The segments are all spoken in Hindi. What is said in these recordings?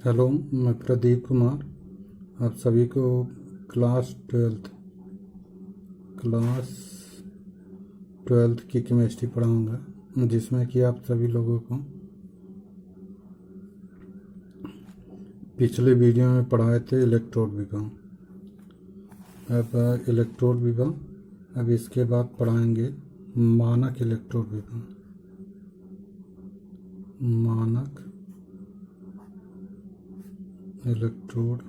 हेलो, मैं प्रदीप कुमार आप सभी को क्लास ट्वेल्थ की केमिस्ट्री पढ़ाऊंगा, जिसमें कि आप सभी लोगों को पिछले वीडियो में पढ़ाए थे इलेक्ट्रोड विभव। अब इलेक्ट्रोड विभव, अब इसके बाद पढ़ाएंगे मानक इलेक्ट्रोड विभव। मानक इलेक्ट्रोड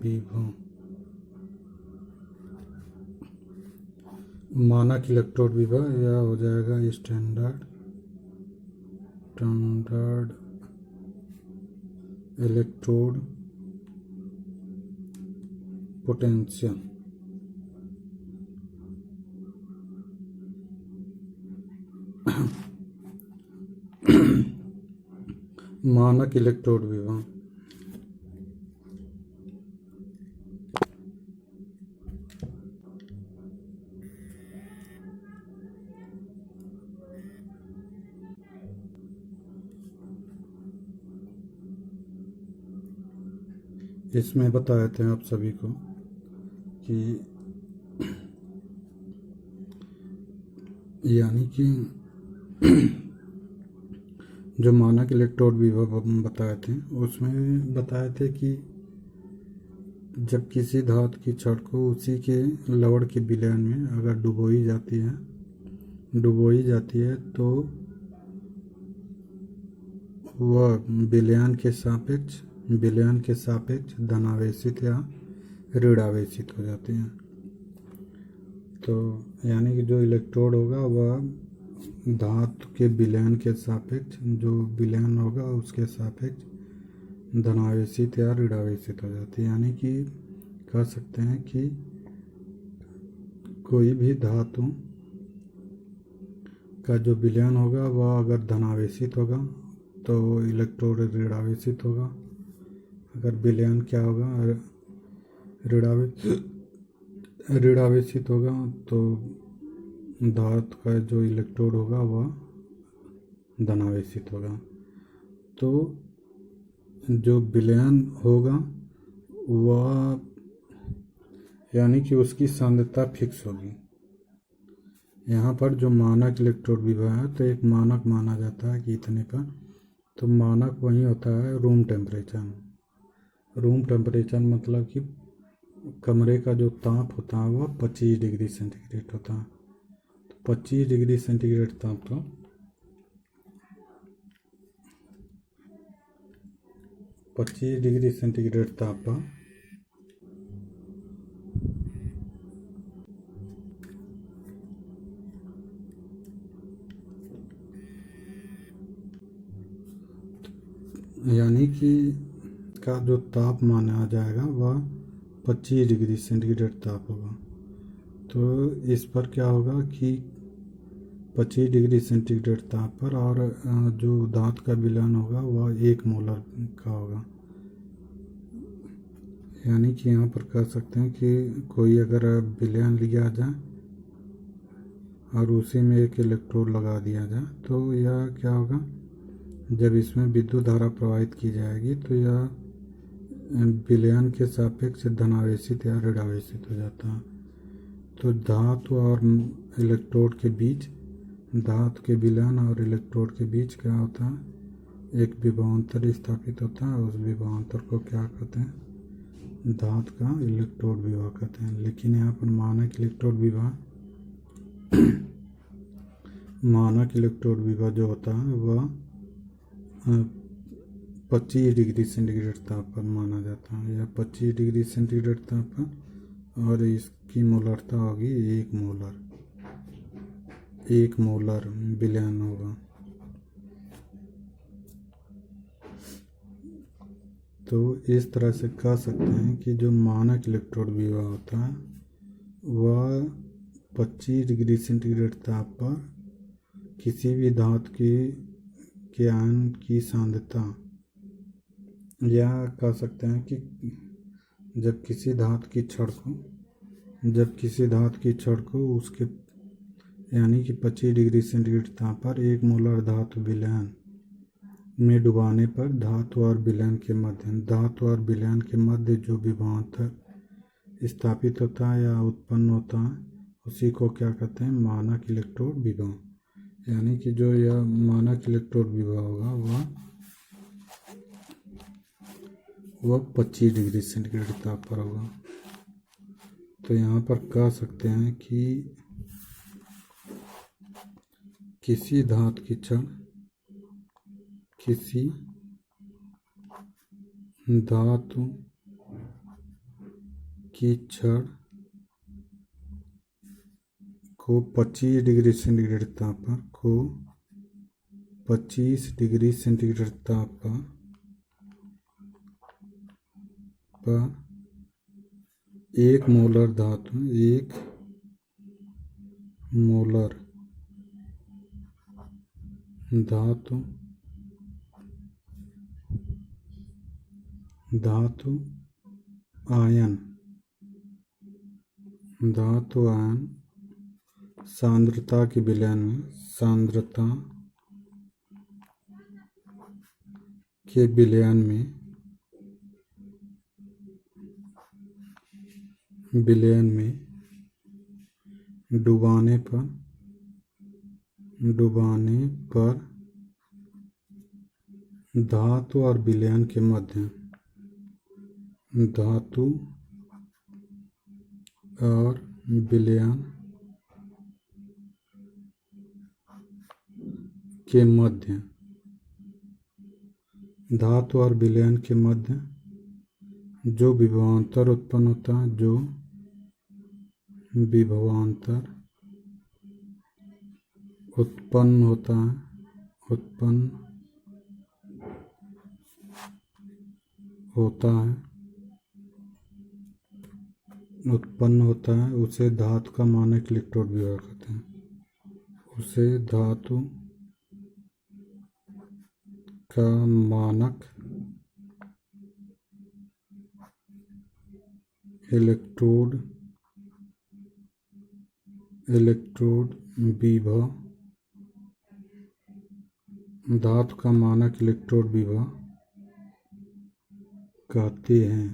विभव। मानक इलेक्ट्रोड विभव यह हो जाएगा स्टैंडर्ड इलेक्ट्रोड पोटेंशियल। मानक इलेक्ट्रोड विभव इसमें बताए थे आप सभी को कि यानी कि जो मानक इलेक्ट्रोड विभव बताए थे उसमें बताए थे कि जब किसी धातु की छड़ को उसी के लवड़ के विलयन में अगर डुबोई जाती है तो वह विलयन के सापेक्ष धनावेशित या ऋणावेशित हो जाती है। तो यानी कि जो इलेक्ट्रोड होगा वह धातु के विलयन के सापेक्ष, जो विलयन होगा उसके सापेक्ष धनावेशित या ऋणावेशित हो जाती है। यानी कि कह सकते हैं कि कोई भी धातु का जो विलयन होगा वह अगर धनावेशित होगा तो इलेक्ट्रोड ऋणावेशित होगा। अगर विलयन क्या होगा ऋणावेशित होगा तो धातु का जो इलेक्ट्रोड होगा वह धनावेशित होगा। तो जो विलयन होगा वह यानी कि उसकी सांद्रता फिक्स होगी। यहाँ पर जो मानक इलेक्ट्रोड विभव है तो एक मानक माना जाता है कि इतने पर, तो मानक वही होता है रूम टेम्परेचर मतलब कि कमरे का जो ताप होता है वह 25 डिग्री सेंटीग्रेड होता है। तो 25 डिग्री सेंटीग्रेड ताप तो 25 डिग्री सेंटीग्रेड ताप पर यानी कि का जो ताप माना जाएगा वह 25 डिग्री सेंटीग्रेड ताप होगा। तो इस पर क्या होगा कि 25 डिग्री सेंटीग्रेड ताप पर और जो धातु का विलयन होगा वह 1 मोलर का होगा। यानी कि यहाँ पर कह सकते हैं कि कोई अगर विलयन लिया जाए और उसी में एक इलेक्ट्रोड लगा दिया जाए तो यह क्या होगा, जब इसमें विद्युत धारा प्रवाहित की जाएगी तो यह विलयन के सापेक्ष धनावेशित या ऋणावेशित हो जाता है। तो धातु और इलेक्ट्रोड के बीच, धातु के विलयन और इलेक्ट्रोड के बीच क्या होता है, एक विभवांतर स्थापित होता है। उस विभवांतर को क्या कहते हैं, धातु का इलेक्ट्रोड विभव कहते हैं। लेकिन यहाँ पर मानक इलेक्ट्रोड विभव जो होता है वह 25 डिग्री सेंटीग्रेड ताप पर माना जाता है। यह 25 डिग्री सेंटीग्रेड ताप पर, और इसकी मोलरता होगी 1 मोलर विलयन होगा। तो इस तरह से कह सकते हैं कि जो मानक इलेक्ट्रोड विभव होता है वह 25 डिग्री सेंटीग्रेड ताप पर किसी भी धातु के आयन की सांद्रता, या कह सकते हैं कि जब किसी धातु की छड़ को उसके यानी कि 25 डिग्री सेंटीग्रेड ताप पर 1 मोलर धातु विलयन में डुबाने पर धातु और विलयन के मध्य जो विभवांतर स्थापित होता है या उत्पन्न होता है उसी को क्या कहते हैं, मानक इलेक्ट्रोड विभव। यानी कि जो यह मानक इलेक्ट्रोड विभव होगा वह 25 डिग्री सेंटीग्रेड ताप पर होगा। तो यहाँ पर कह सकते हैं कि किसी धातु की क्षण को 25 डिग्री सेंटीग्रेड ताप पर 1 मोलर धातु आयन सांद्रता के विलयन में डुबाने पर धातु और विलयन के मध्य जो विभवांतर उत्पन्न होता है उत्पन्न होता है उसे धातु का मानक इलेक्ट्रोड विभव कहते हैं। उसे धातु का मानक इलेक्ट्रोड विभव कहते हैं।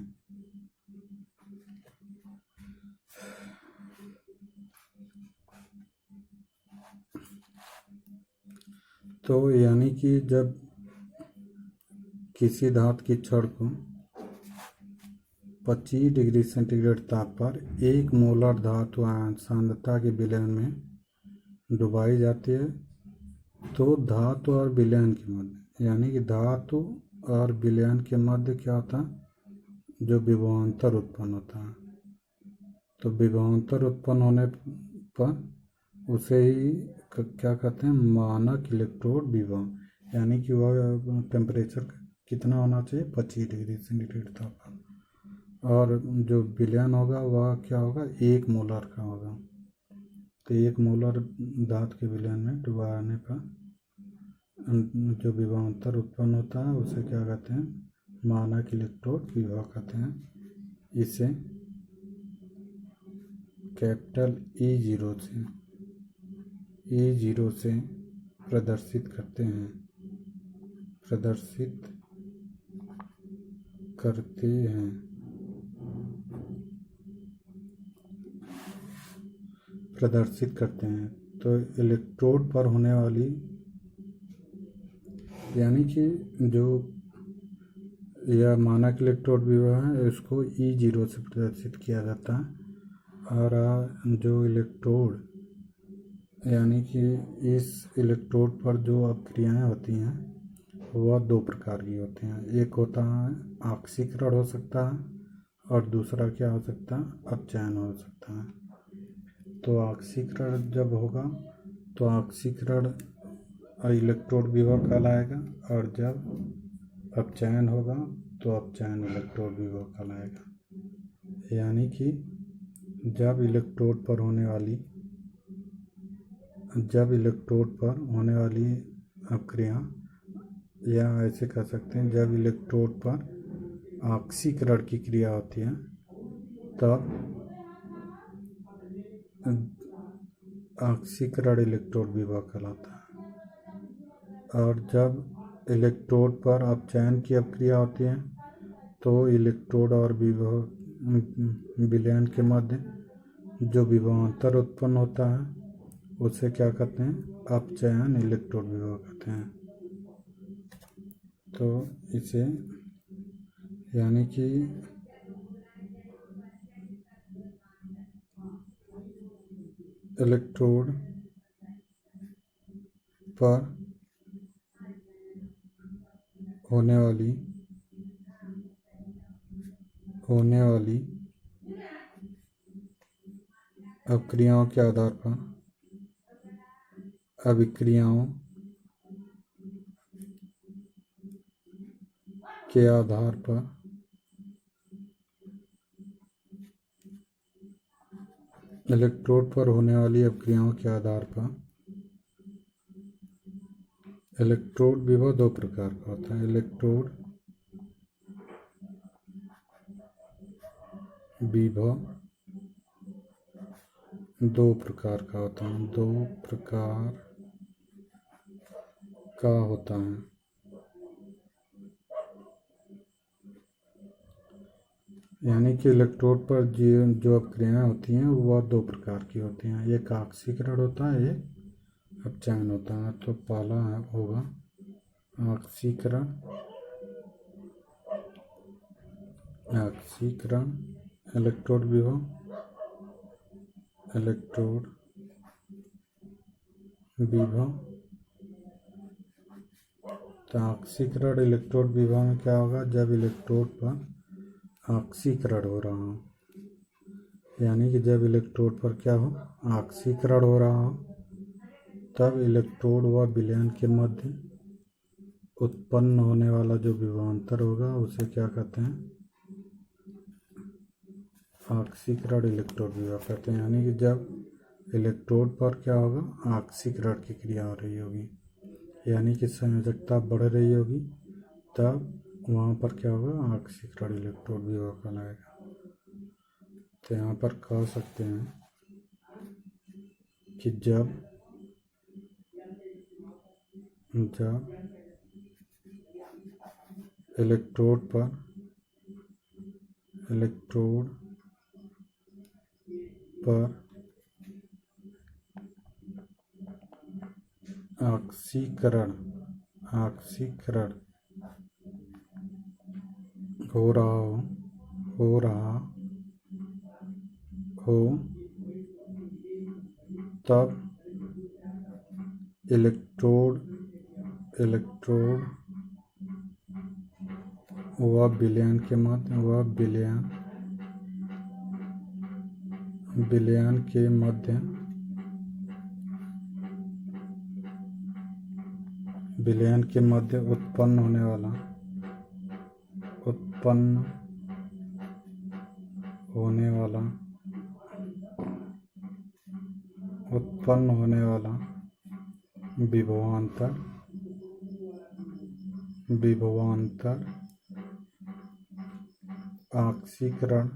तो यानी कि जब किसी धातु की छड़ को 25 डिग्री सेंटीग्रेड ताप पर 1 मोलर धातु आयन सांद्रता के विलयन में डुबाई जाती है तो धातु और विलयन के मध्य, यानी कि धातु और विलयन के मध्य क्या होता है, जो विभवांतर उत्पन्न होता है। तो विभवांतर उत्पन्न होने पर उसे ही क्या कहते हैं, मानक इलेक्ट्रोड विभव। यानी कि वह टेम्परेचर कितना होना चाहिए, 25 डिग्री सेंटीग्रेड तापमान, और जो विलयन होगा वह क्या होगा, 1 मोलर का होगा। तो 1 मोलर धातु के विलयन में डुबाने पर जो विभवांतर उत्पन्न होता है उसे क्या कहते हैं, मानक इलेक्ट्रोड विभव कहते हैं। इसे कैपिटल E0 से प्रदर्शित करते हैं। तो इलेक्ट्रोड पर होने वाली, यानी कि जो यह मानक इलेक्ट्रोड विभव है इसको E0 से प्रदर्शित किया जाता है। और जो इलेक्ट्रोड, यानी कि इस इलेक्ट्रोड पर जो अपक्रियाएं होती हैं वह 2 प्रकार की होती हैं। एक होता है ऑक्सीकरण हो सकता है और दूसरा क्या हो सकता है, अपचयन हो सकता है। तो ऑक्सीकरण जब होगा तो ऑक्सीकरण इलेक्ट्रोड विभव कहलाएगा, और जब अपचयन होगा तो अपचयन इलेक्ट्रोड विभव कहलाएगा। यानी कि जब इलेक्ट्रोड पर होने वाली अपक्रिया, या ऐसे कह सकते हैं जब इलेक्ट्रोड पर ऑक्सीकरण की क्रिया होती है तब ऑक्सीकरण इलेक्ट्रोड विभव कहलाता है। और जब इलेक्ट्रोड पर अपचयन की अभिक्रिया होती है तो इलेक्ट्रोड और विलयन के मध्य जो विभवांतर उत्पन्न होता है उसे क्या कहते हैं? अपचयन इलेक्ट्रोड विभव कहते हैं। तो इसे यानी कि इलेक्ट्रोड पर होने वाली अभिक्रियाओं के आधार पर अभिक्रियाओं के आधार पर इलेक्ट्रोड पर होने वाली अभिक्रियाओं के आधार पर इलेक्ट्रोड विभव दो प्रकार का होता है। इलेक्ट्रोड विभव दो प्रकार का होता है। यानी कि इलेक्ट्रोड पर जो अभिक्रियाएं होती हैं वह दो प्रकार की होती हैं। एक ऑक्सीकरण होता है, एक अपचयन होता है। तो पहला होगा ऑक्सीकरण इलेक्ट्रोड विभव तो ऑक्सीकरण इलेक्ट्रोड विभव में क्या होगा? जब इलेक्ट्रोड पर ऑक्सीकरण हो रहा हो, यानी कि जब इलेक्ट्रोड पर क्या हो? ऑक्सीकरण हो रहा हो, तब इलेक्ट्रोड व विलयन के मध्य उत्पन्न होने वाला जो विभवांतर होगा उसे क्या कहते हैं? ऑक्सीकरण इलेक्ट्रोड विभव कहते हैं। यानी कि जब इलेक्ट्रोड पर क्या होगा? ऑक्सीकरण की क्रिया हो रही होगी, यानी कि संयोजकता बढ़ रही होगी, तब वहाँ पर क्या होगा? ऑक्सीकरण इलेक्ट्रोड विभव कहलाएगा। तो यहाँ पर कह सकते हैं कि जब इलेक्ट्रोड पर ऑक्सीकरण हो रहा हो तब इलेक्ट्रोड व विलयन के मध्य उत्पन्न होने वाला विभवांतर ऑक्सीकरण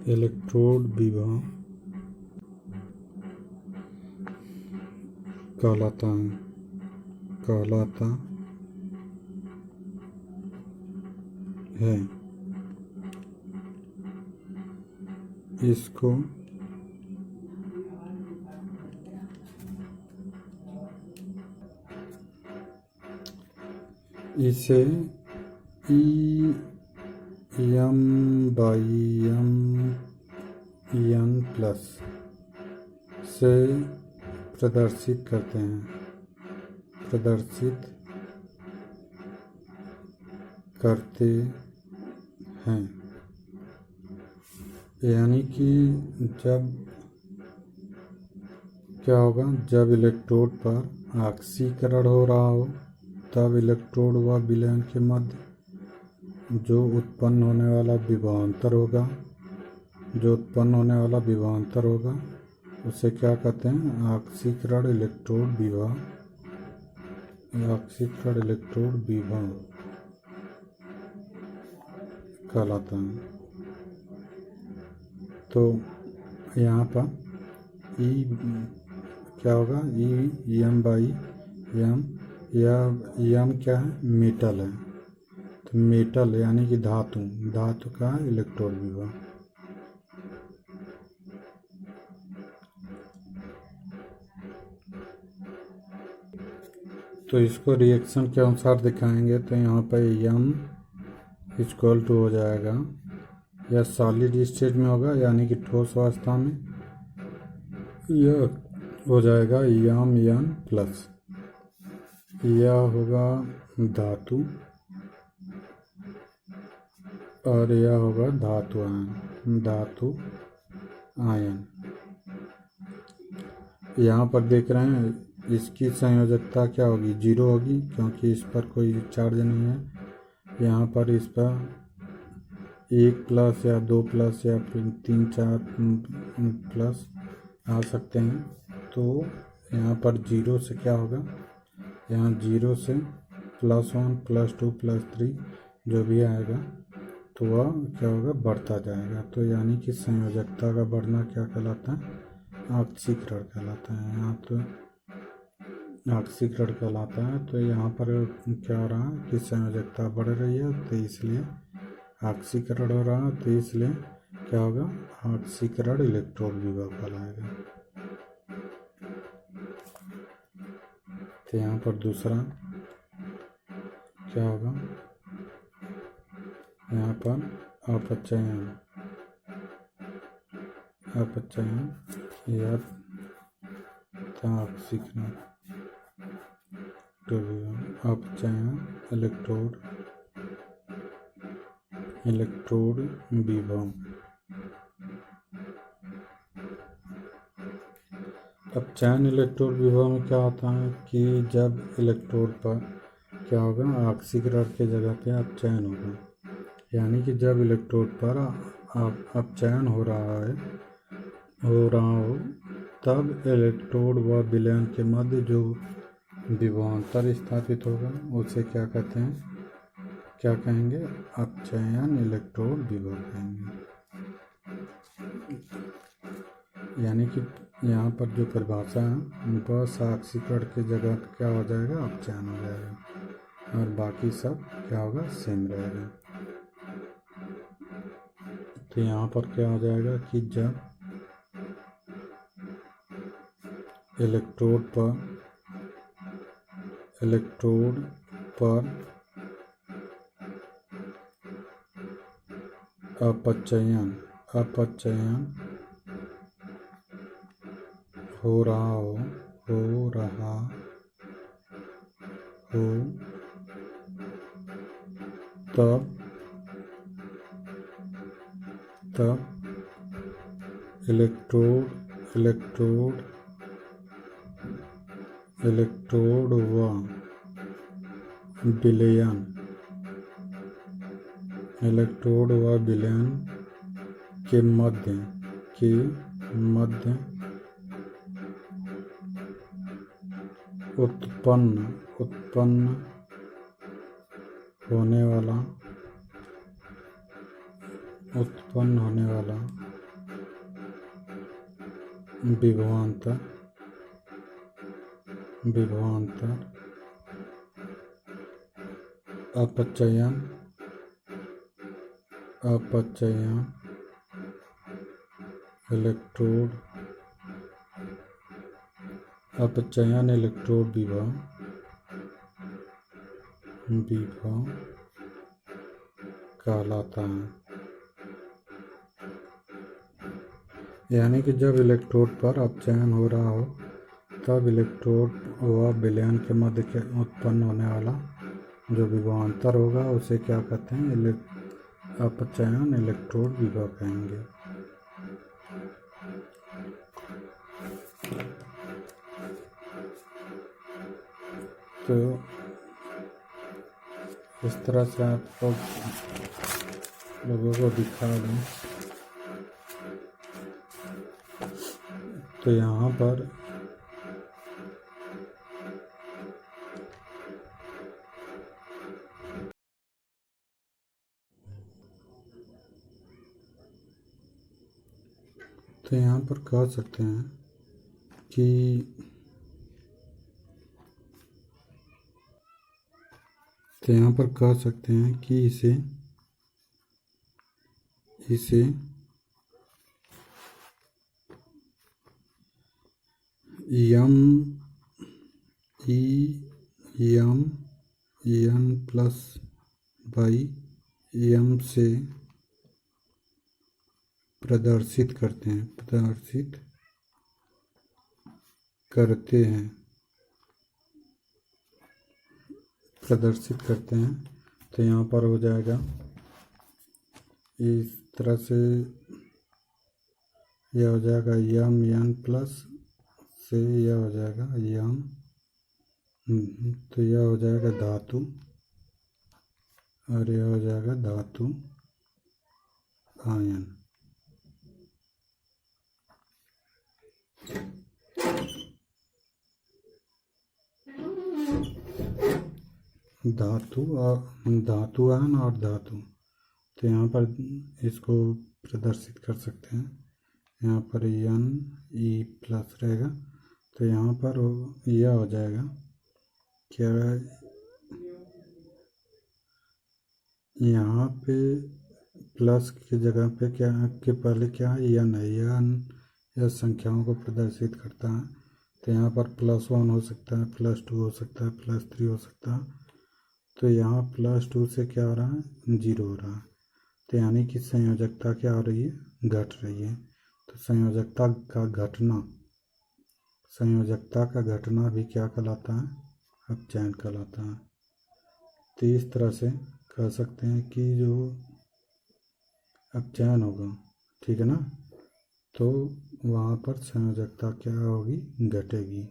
इलेक्ट्रोड विभव कहलाता है। इसको इसे EM/EN+ से प्रदर्शित करते हैं। यानी कि जब क्या होगा? जब इलेक्ट्रोड पर ऑक्सीकरण हो रहा हो, तब इलेक्ट्रोड व विलयन के मध्य जो उत्पन्न होने वाला विभवांतर होगा, उसे क्या कहते हैं? ऑक्सीकरण इलेक्ट्रोड विभव कहलाता है। तो यहाँ पर ई क्या होगा? ई एम बाई एम, यह एम क्या है? मेटल है, तो मेटल यानी कि धातु का इलेक्ट्रोड विभव। तो इसको रिएक्शन के अनुसार दिखाएंगे, तो यहाँ पर एम इक्वल टू हो जाएगा, यह सॉलिड स्टेट में होगा यानी कि ठोस अवस्था में, यह हो जाएगा एम एन प्लस, यह होगा धातु और यह होगा धातु आयन। यहाँ पर देख रहे हैं इसकी संयोजकता क्या होगी? 0 होगी, क्योंकि इस पर कोई चार्ज नहीं है। यहाँ पर इस पर 1 प्लस या 2 प्लस या 3-4 प्लस आ सकते हैं। तो यहाँ पर 0 से क्या होगा? यहाँ 0 से +1 +2 +3 जो भी आएगा तो वह क्या होगा? बढ़ता जाएगा। तो यानी कि संयोजकता का बढ़ना क्या कहलाता है? ऑक्सीकरण कहलाता है। यहाँ तो ऑक्सीकरण कहलाता है। तो यहाँ पर क्या हो रहा है कि संयोजकता बढ़ रही है, तो इसलिए ऑक्सीकरण हो रहा है, तो इसलिए क्या होगा? ऑक्सीकरण इलेक्ट्रोड विभव कहलाएगा। तो यहाँ पर दूसरा क्या होगा? यहाँ पर अपचयन या ऑक्सीकरण अपचयन इलेक्ट्रोड विभव। अपचयन इलेक्ट्रोड विभव में क्या होता है कि जब इलेक्ट्रोड पर क्या होगा? ऑक्सीकरण के जगह पे अपचयन होगा, यानी कि जब इलेक्ट्रोड पर अपचयन हो रहा हो तब इलेक्ट्रोड व विलयन के मध्य जो विभवांतर स्थापित होगा उसे क्या कहते हैं? क्या कहेंगे? अपचयन इलेक्ट्रोड विभव कहेंगे। यानी कि यहाँ पर जो परिभाषा है बस ऑक्सीकरण की जगह क्या हो जाएगा? अपचयन हो जाएगा, और बाकी सब क्या होगा? सेम रहेगा। तो यहाँ पर क्या हो जाएगा कि जब इलेक्ट्रोड पर अपचयन हो रहा हो तब इलेक्ट्रोड व विलयन के मध्य उत्पन्न होने वाला विभवांतर अपचयन इलेक्ट्रोड विभव कहलाता है। यानी कि जब इलेक्ट्रोड पर अपचयन हो रहा हो तब इलेक्ट्रोड व विलयन के मध्य के उत्पन्न होने वाला जो विभवांतर होगा उसे क्या कहते हैं? अपचयन इलेक्ट्रोड विभव कहेंगे। तो इस तरह से आपको लोगों को दिखा दूँ तो यहाँ पर कह सकते हैं कि इसे M E M N plus by M से प्रदर्शित करते हैं तो यहाँ पर हो जाएगा इस तरह से, यह हो जाएगा यम एन प्लस से यह हो जाएगा यम, तो यह हो जाएगा धातु और यह हो जाएगा धातु आयन। धातु आयन और धातु, तो यहाँ पर इसको प्रदर्शित कर सकते हैं। यहाँ पर एन ई प्लस रहेगा तो यहाँ पर यह हो जाएगा क्या, यहाँ पे प्लस की जगह पे क्या के पहले क्या है, एन है। यह संख्याओं को प्रदर्शित करता है। तो यहाँ पर +1 हो सकता है, +2 हो सकता है, +3 हो सकता है। तो यहाँ +2 से क्या हो रहा है, 0 हो रहा है। तो यानी कि संयोजकता क्या हो रही है, घट रही है। तो संयोजकता का घटना भी क्या कहलाता है, अपचयन कहलाता है। तो इस तरह से कह सकते हैं कि जो अपचयन होगा, ठीक है ना, तो वहाँ पर संयोजकता क्या होगी, घटेगी।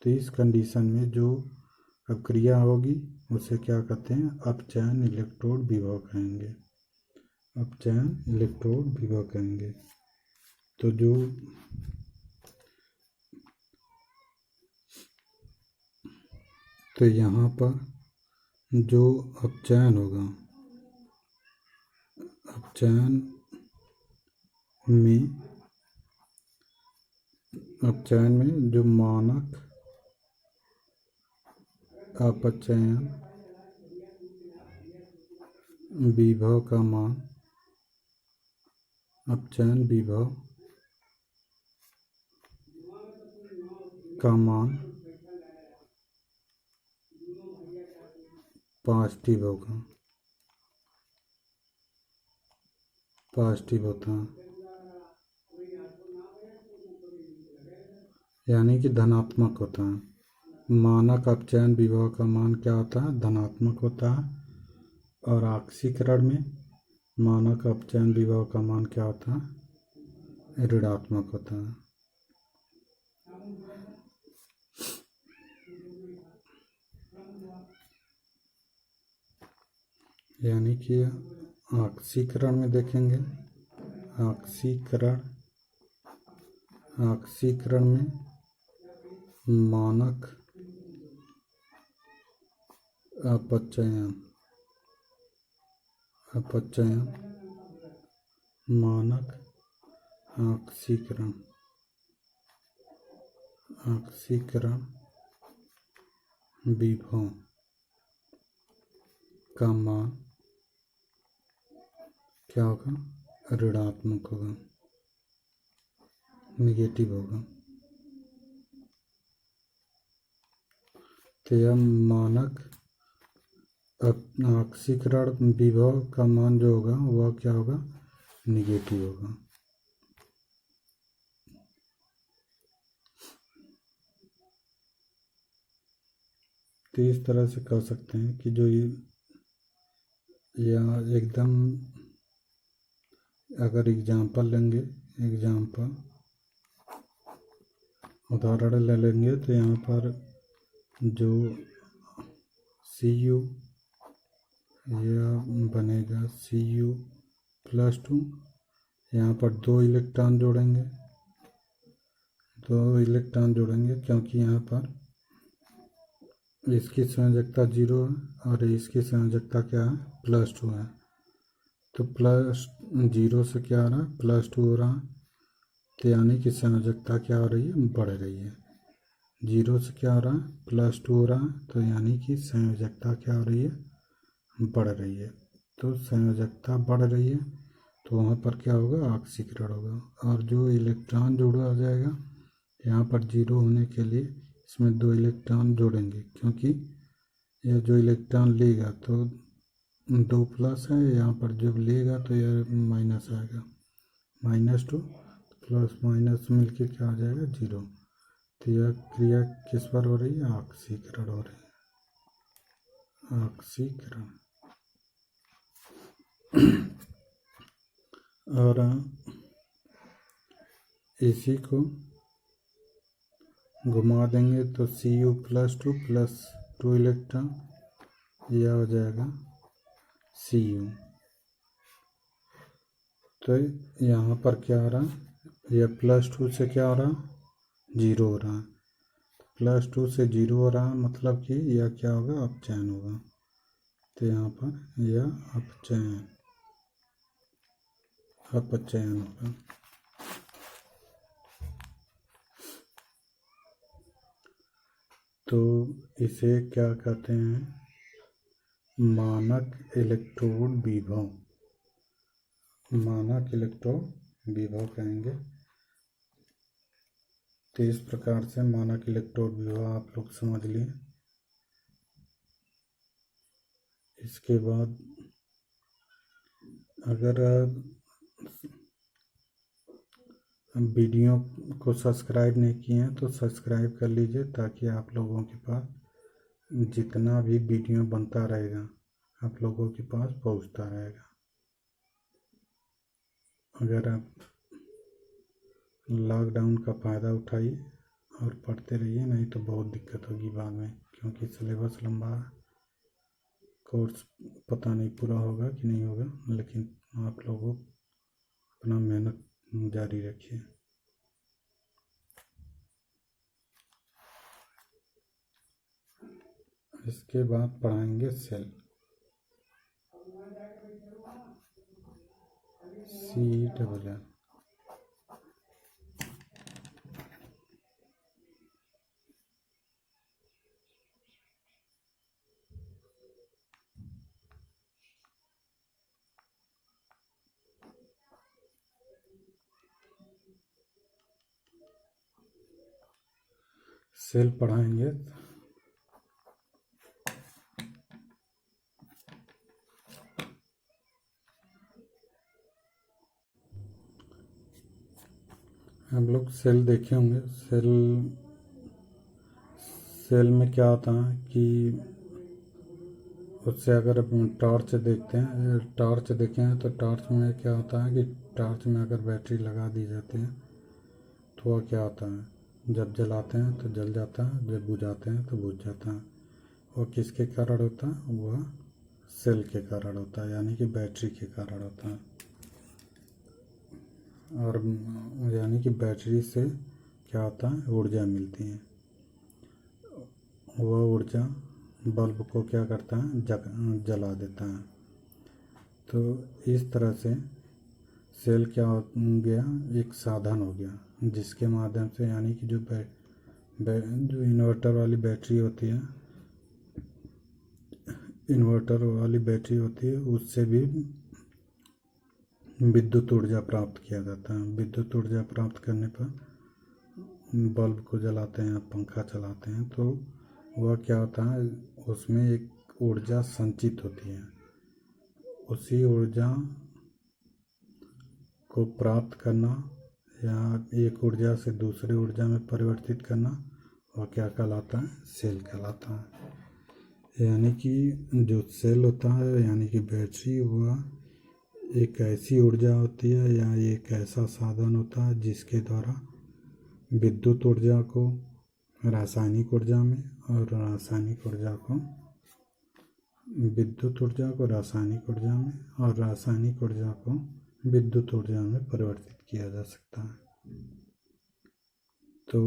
तो इस कंडीशन में जो अपक्रिया होगी उसे क्या कहते हैं, अपचयन इलेक्ट्रोड विभव कहेंगे। तो यहाँ पर जो अपचयन होगा, अपचयन में जो मानक अपचयन विभव का मान, अपचयन विभव का मान पॉजिटिव होता है, यानी कि धनात्मक होता है। मानक अपचयन विभव का मान क्या होता है, धनात्मक होता है। और ऑक्सीकरण में मानक अपचयन विभव का मान क्या होता है, ऋणात्मक होता है। यानी कि ऑक्सीकरण में देखेंगे, ऑक्सीकरण में मानक अपचयन मानक ऑक्सीकरण विभव का मान क्या होगा, ऋणात्मक होगा, निगेटिव होगा। तो यह मानक ऑक्सीकरण विभव का मान जो होगा वह क्या होगा, निगेटिव होगा। तो इस तरह से कह सकते हैं कि जो या एकदम, अगर एग्जाम्पल लेंगे, उदाहरण ले लेंगे, तो यहाँ पर जो Cu यह बनेगा Cu+2। यहाँ पर 2 इलेक्ट्रॉन जोड़ेंगे, क्योंकि यहाँ पर इसकी संयोजकता 0 है और इसकी संयोजकता क्या है, +2 है। तो +0 से क्या आ रहा है, +2 हो रहा है, तो यानी कि संयोजकता क्या हो रही है, बढ़ रही है। 0 से क्या हो रहा है, +2 हो रहा है, तो यानी कि संयोजकता क्या हो रही है, बढ़ रही है। तो संयोजकता बढ़ रही है तो वहाँ पर क्या होगा, ऑक्सीकरण होगा। और जो इलेक्ट्रॉन जोड़ा जाएगा यहाँ पर 0 होने के लिए इसमें 2 इलेक्ट्रॉन जोड़ेंगे, क्योंकि यह जो इलेक्ट्रॉन लेगा तो 2 प्लस है, यहाँ पर जब लेगा तो यह माइनस आएगा, -2 प्लस माइनस मिलके क्या आ जाएगा, 0। तो यह क्रिया किस पर हो रही है, ऑक्सीकरण हो रही है, ऑक्सीकरण। और इसी को घुमा देंगे तो Cu+2 प्लस 2 इलेक्ट्रॉन, यह हो जाएगा Cu। तो यहाँ पर क्या हो रहा है, यह +2 से क्या हो रहा है, 0 हो रहा है। +2 से 0 हो रहा है मतलब कि यह क्या होगा, अपचयन होगा। तो यहाँ पर यह अपचयन होगा। तो इसे क्या कहते हैं, मानक इलेक्ट्रोड विभव कहेंगे। तो इस प्रकार से मानक इलेक्ट्रोड विभव आप लोग समझ लिए। इसके बाद अगर वीडियो को सब्सक्राइब नहीं किए हैं तो सब्सक्राइब कर लीजिए, ताकि आप लोगों के पास जितना भी वीडियो बनता रहेगा आप लोगों के पास पहुंचता रहेगा। अगर आप लॉकडाउन का फ़ायदा उठाइए और पढ़ते रहिए, नहीं तो बहुत दिक्कत होगी बाद में, क्योंकि सिलेबस लंबा है। कोर्स पता नहीं पूरा होगा कि नहीं होगा, लेकिन आप लोगों अपना मेहनत जारी रखिए। इसके बाद पढ़ाएंगे सेल, CELL। सेल पढ़ाएंगे। हम लोग सेल देखे होंगे। सेल में क्या होता है कि उससे अगर टॉर्च देखते हैं, टॉर्च देखें तो टॉर्च में क्या होता है कि टॉर्च में अगर बैटरी लगा दी जाती है तो वह क्या होता है, जब जलाते हैं तो जल जाता है, जब बुझाते हैं तो बुझ जाता है। वह किसके कारण होता है, वह सेल के कारण होता है, यानी कि बैटरी के कारण होता है। और यानी कि बैटरी से क्या होता है, ऊर्जा मिलती है। वह ऊर्जा बल्ब को क्या करता है, जला देता है। तो इस तरह से सेल क्या हो गया, एक साधन हो गया, जिसके माध्यम से यानी कि जो इन्वर्टर वाली बैटरी होती है, उससे भी विद्युत ऊर्जा प्राप्त किया जाता है। विद्युत ऊर्जा प्राप्त करने पर बल्ब को जलाते हैं, पंखा चलाते हैं, तो वह क्या होता है, उसमें एक ऊर्जा संचित होती है। उसी ऊर्जा को प्राप्त करना या एक ऊर्जा से दूसरी ऊर्जा में परिवर्तित करना, वह क्या कहलाता है, सेल कहलाता है। यानी कि जो सेल होता है, यानी कि बैटरी, वह एक ऐसी ऊर्जा होती है या एक ऐसा साधन होता है जिसके द्वारा विद्युत ऊर्जा को रासायनिक ऊर्जा में और रासायनिक ऊर्जा को विद्युत ऊर्जा को रासायनिक ऊर्जा में और रासायनिक ऊर्जा को विद्युत ऊर्जा में परिवर्तित किया जा सकता है। तो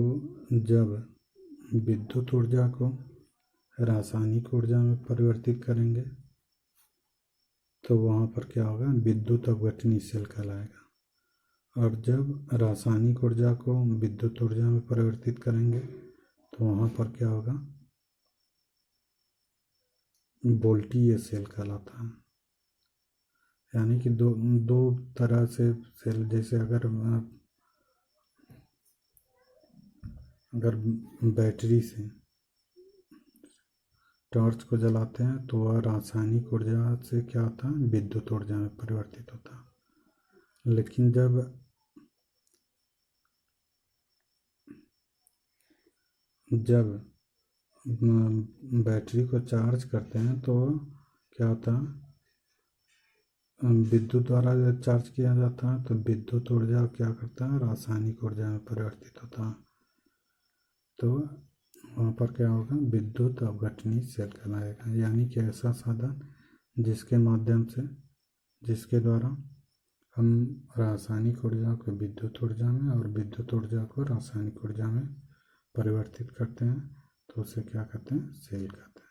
जब विद्युत ऊर्जा को रासायनिक ऊर्जा में परिवर्तित करेंगे तो वहाँ पर क्या होगा, विद्युत अपघटनी सेल कहलाएगा। और जब रासायनिक ऊर्जा को विद्युत ऊर्जा में परिवर्तित करेंगे तो वहाँ पर क्या होगा, वोल्टीय सेल कहलाता है। यानी कि दो तरह से सेल, जैसे अगर बैटरी से टॉर्च को जलाते हैं तो वह रासायनिक ऊर्जा से क्या होता है, विद्युत ऊर्जा में परिवर्तित होता है। लेकिन जब बैटरी को चार्ज करते हैं तो क्या होता है, विद्युत द्वारा जब चार्ज किया जाता है तो विद्युत ऊर्जा क्या करता है, रासायनिक ऊर्जा में परिवर्तित होता है। तो वहाँ पर क्या होगा, विद्युत अपघटनी सेल कहलाएगा। यानी कि ऐसा साधन जिसके माध्यम से, जिसके द्वारा हम रासायनिक ऊर्जा को विद्युत ऊर्जा में और विद्युत ऊर्जा को रासायनिक ऊर्जा में परिवर्तित करते हैं, तो उसे क्या कहते हैं, सेल कहते हैं।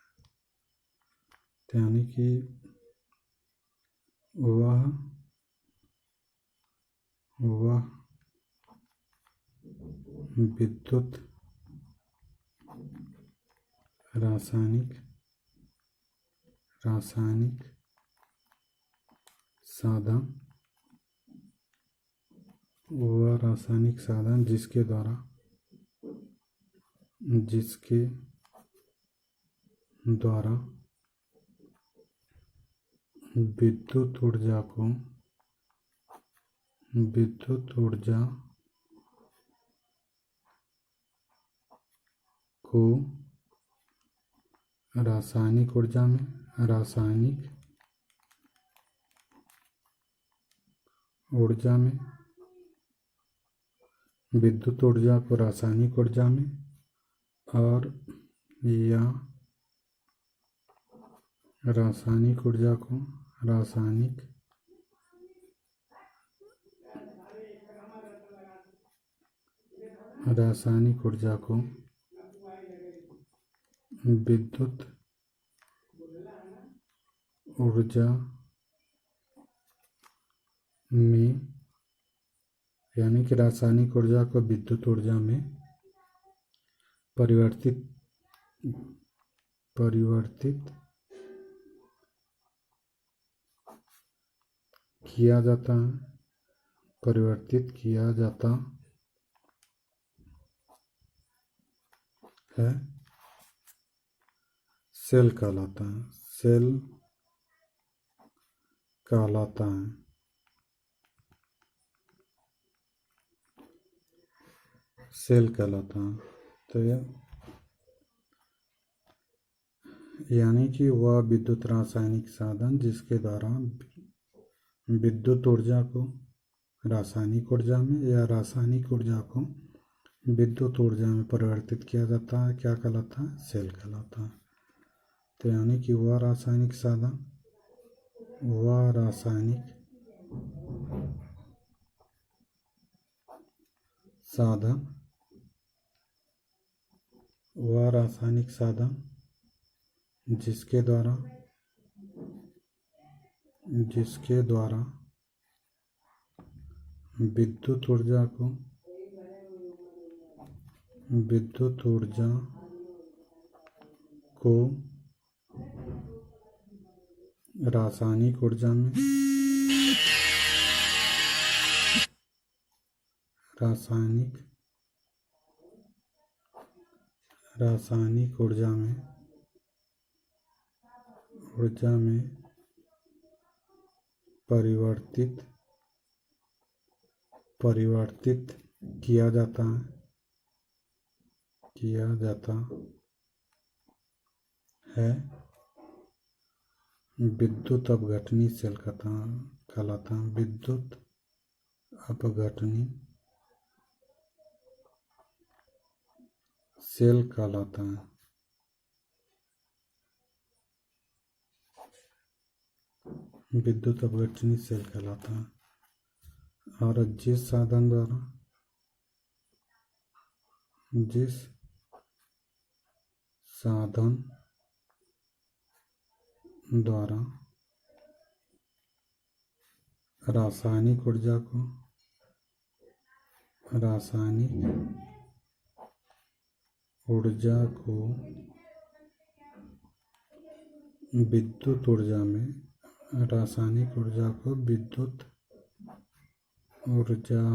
तो यानी कि वह विद्युत रासायनिक साधन जिसके द्वारा विद्युत ऊर्जा को रासायनिक ऊर्जा में विद्युत ऊर्जा को रासायनिक ऊर्जा में और या रासायनिक ऊर्जा को विद्युत ऊर्जा में, यानी कि रासायनिक ऊर्जा को विद्युत ऊर्जा में परिवर्तित किया जाता है, सेल कहलाता है। तो यानी कि वह विद्युत रासायनिक साधन जिसके द्वारा विद्युत ऊर्जा को रासायनिक ऊर्जा में या रासायनिक ऊर्जा को विद्युत ऊर्जा में परिवर्तित किया जाता है, क्या कहलाता है, सेल कहलाता है। तो यानी कि वह रासायनिक साधन जिसके द्वारा विद्युत ऊर्जा को रासायनिक ऊर्जा में परिवर्तित किया जाता है, विद्युत अपघटनी सेल कहलाता है। विद्युत अपघटनी सेल कहलाता है। विद्युत अपघटनी सेल कहलाता है। और जिस साधन द्वारा रासायनिक ऊर्जा को विद्युत ऊर्जा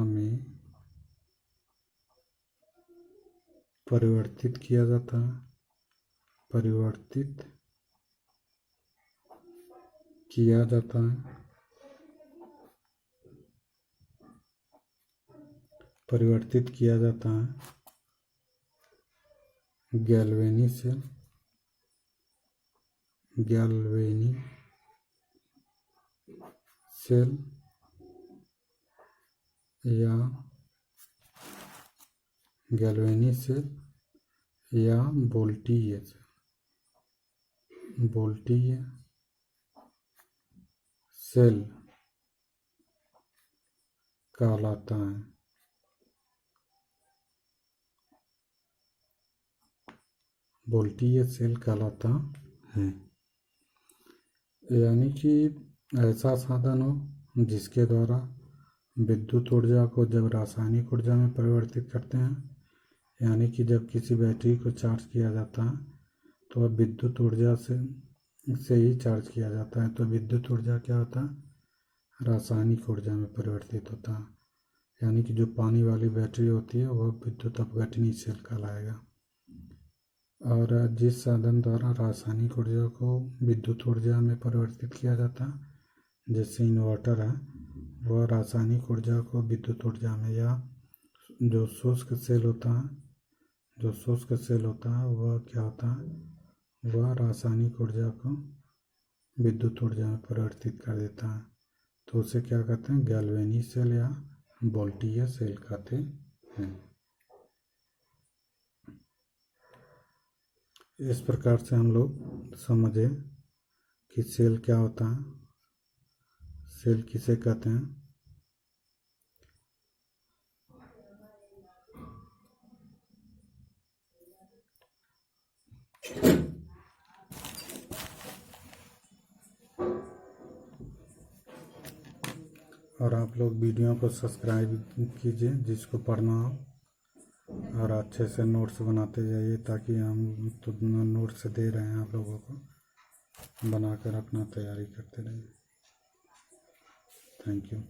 में परिवर्तित किया जाता है। परिवर्तित किया जाता है गैल्वेनिक सेल या वोल्टीय सेल कहलाता है। वोल्टीय सेल कहलाता है, यानी कि ऐसा साधन हो जिसके द्वारा विद्युत ऊर्जा को जब रासायनिक ऊर्जा में परिवर्तित करते हैं, यानी कि जब किसी बैटरी को चार्ज किया जाता है तो वह विद्युत ऊर्जा से ही चार्ज किया जाता है, तो विद्युत ऊर्जा क्या होता है, रासायनिक ऊर्जा में परिवर्तित होता है। यानी कि जो पानी वाली बैटरी होती है वह विद्युत अपघटनी सेल कहलाएगा। और जिस साधन द्वारा रासायनिक ऊर्जा को विद्युत ऊर्जा में परिवर्तित किया जाता है, जैसे इन्वर्टर है, वह रासायनिक ऊर्जा को विद्युत ऊर्जा में, या जो शुष्क सेल होता है वह क्या होता है, वह रासायनिक ऊर्जा को विद्युत ऊर्जा में परिवर्तित कर देता है। तो उसे क्या कहते हैं, गैल्वेनिक सेल या वोल्टीय सेल कहते हैं। इस प्रकार से हम लोग समझे कि सेल क्या होता है, सेल किसे कहते हैं। और आप लोग वीडियो को सब्सक्राइब कीजिए जिसको पढ़ना हो, और अच्छे से नोट्स बनाते जाइए, ताकि हम तो नोट्स दे रहे हैं आप लोगों को, बनाकर अपना तैयारी करते रहिए। Thank you.